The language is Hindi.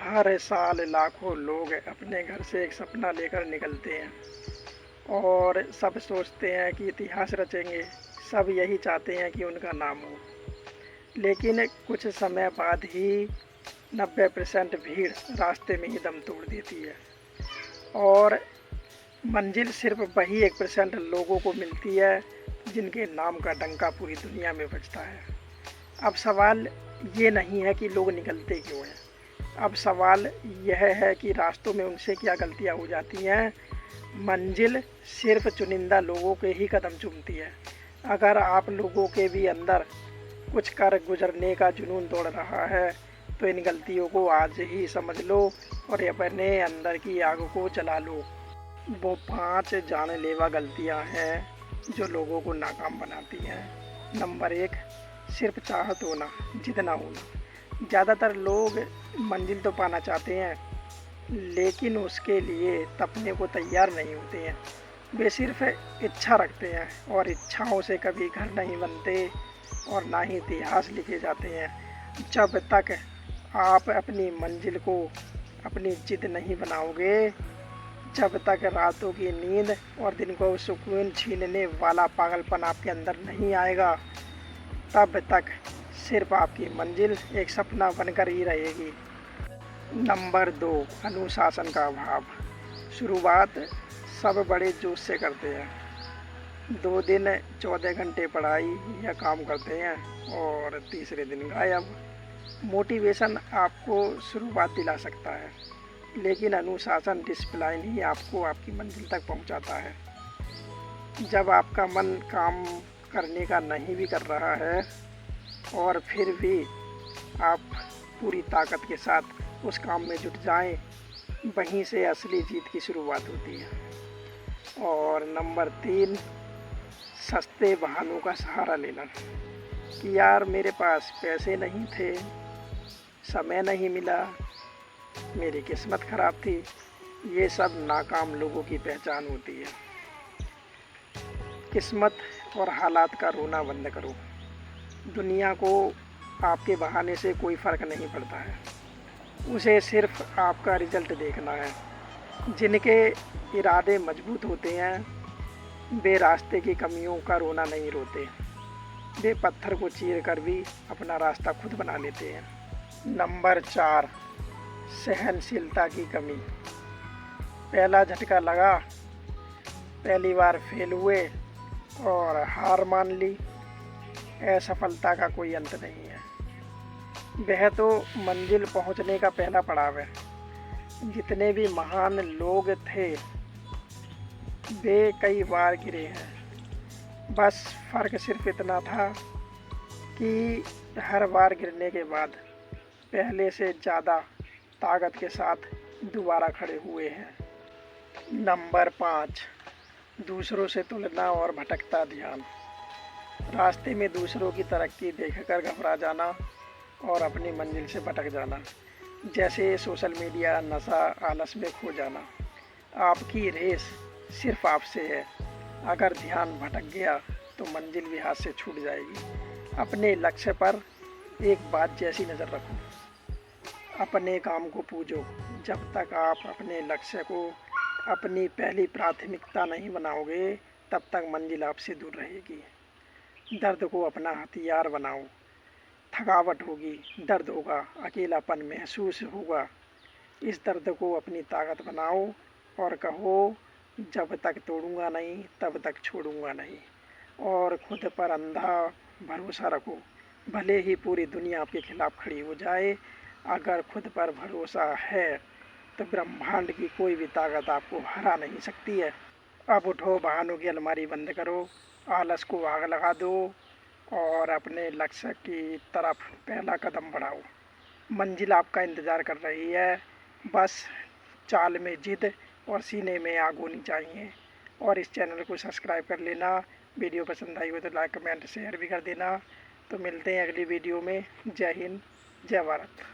हर साल लाखों लोग अपने घर से एक सपना लेकर निकलते हैं और सब सोचते हैं कि इतिहास रचेंगे। सब यही चाहते हैं कि उनका नाम हो, लेकिन कुछ समय बाद ही 90% भीड़ रास्ते में ही दम तोड़ देती है और मंजिल सिर्फ वही 1% लोगों को मिलती है जिनके नाम का डंका पूरी दुनिया में बजता है। अब सवाल ये नहीं है कि लोग निकलते क्यों हैं, अब सवाल यह है कि रास्तों में उनसे क्या गलतियां हो जाती हैं। मंजिल सिर्फ चुनिंदा लोगों के ही कदम चूमती है। अगर आप लोगों के भी अंदर कुछ कर गुजरने का जुनून दौड़ रहा है तो इन गलतियों को आज ही समझ लो और अपने अंदर की आग को जला लो। वो 5 जानलेवा गलतियां हैं जो लोगों को नाकाम बनाती हैं। नंबर 1, सिर्फ चाहत होना, जिद ना होना। ज़्यादातर लोग मंजिल तो पाना चाहते हैं, लेकिन उसके लिए तपने को तैयार नहीं होते हैं। वे सिर्फ इच्छा रखते हैं और इच्छाओं से कभी घर नहीं बनते और ना ही इतिहास लिखे जाते हैं। जब तक आप अपनी मंजिल को अपनी जिद नहीं बनाओगे, जब तक रातों की नींद और दिन को सुकून छीनने वाला पागलपन आपके अंदर नहीं आएगा, तब तक सिर्फ आपकी मंजिल एक सपना बनकर ही रहेगी। नंबर 2, अनुशासन का अभाव। शुरुआत सब बड़े जोश से करते हैं। 2 दिन 14 घंटे पढ़ाई या काम करते हैं और तीसरे दिन गायब। मोटिवेशन आपको शुरुआत दिला सकता है, लेकिन अनुशासन, डिसिप्लिन ही आपको आपकी मंजिल तक पहुंचाता है। जब आपका मन काम करने का नहीं भी कर रहा है और फिर भी आप पूरी ताकत के साथ उस काम में जुट जाएं, वहीं से असली जीत की शुरुआत होती है। और नंबर 3, सस्ते बहानों का सहारा लेना कि यार मेरे पास पैसे नहीं थे, समय नहीं मिला, मेरी किस्मत ख़राब थी। ये सब नाकाम लोगों की पहचान होती है। किस्मत और हालात का रोना बंद करो। दुनिया को आपके बहाने से कोई फ़र्क नहीं पड़ता है, उसे सिर्फ आपका रिज़ल्ट देखना है। जिनके इरादे मजबूत होते हैं वे रास्ते की कमियों का रोना नहीं रोते, वे पत्थर को चीर कर भी अपना रास्ता खुद बना लेते हैं। नंबर 4, सहनशीलता की कमी। पहला झटका लगा, पहली बार फेल हुए और हार मान ली, असफलता का कोई अंत नहीं है। वह तो मंजिल पहुंचने का पहला पड़ाव है। जितने भी महान लोग थे वे कई बार गिरे हैं, बस फ़र्क सिर्फ इतना था कि हर बार गिरने के बाद पहले से ज़्यादा ताकत के साथ दोबारा खड़े हुए हैं। नंबर 5, दूसरों से तुलना और भटकता ध्यान। रास्ते में दूसरों की तरक्की देखकर घबरा जाना और अपनी मंजिल से भटक जाना, जैसे सोशल मीडिया, नशा, आलस में खो जाना। आपकी रेस सिर्फ आपसे है। अगर ध्यान भटक गया तो मंजिल भी हाथ से छूट जाएगी। अपने लक्ष्य पर एक बात जैसी नज़र रखो, अपने काम को पूजो। जब तक आप अपने लक्ष्य को अपनी पहली प्राथमिकता नहीं बनाओगे, तब तक मंजिल आपसे दूर रहेगी। दर्द को अपना हथियार बनाओ। थकावट होगी, दर्द होगा, अकेलापन महसूस होगा, इस दर्द को अपनी ताकत बनाओ और कहो जब तक तोड़ूंगा नहीं तब तक छोड़ूंगा नहीं। और खुद पर अंधा भरोसा रखो, भले ही पूरी दुनिया आपके खिलाफ खड़ी हो जाए। अगर खुद पर भरोसा है तो ब्रह्मांड की कोई भी ताकत आपको हरा नहीं सकती है। अब उठो, बहानों की अलमारी बंद करो, आलस को आग लगा दो और अपने लक्ष्य की तरफ पहला कदम बढ़ाओ। मंजिल आपका इंतज़ार कर रही है, बस चाल में जिद और सीने में आग होनी चाहिए। और इस चैनल को सब्सक्राइब कर लेना। वीडियो पसंद आई हो तो लाइक, कमेंट, शेयर भी कर देना। तो मिलते हैं अगली वीडियो में। जय हिंद, जय भारत।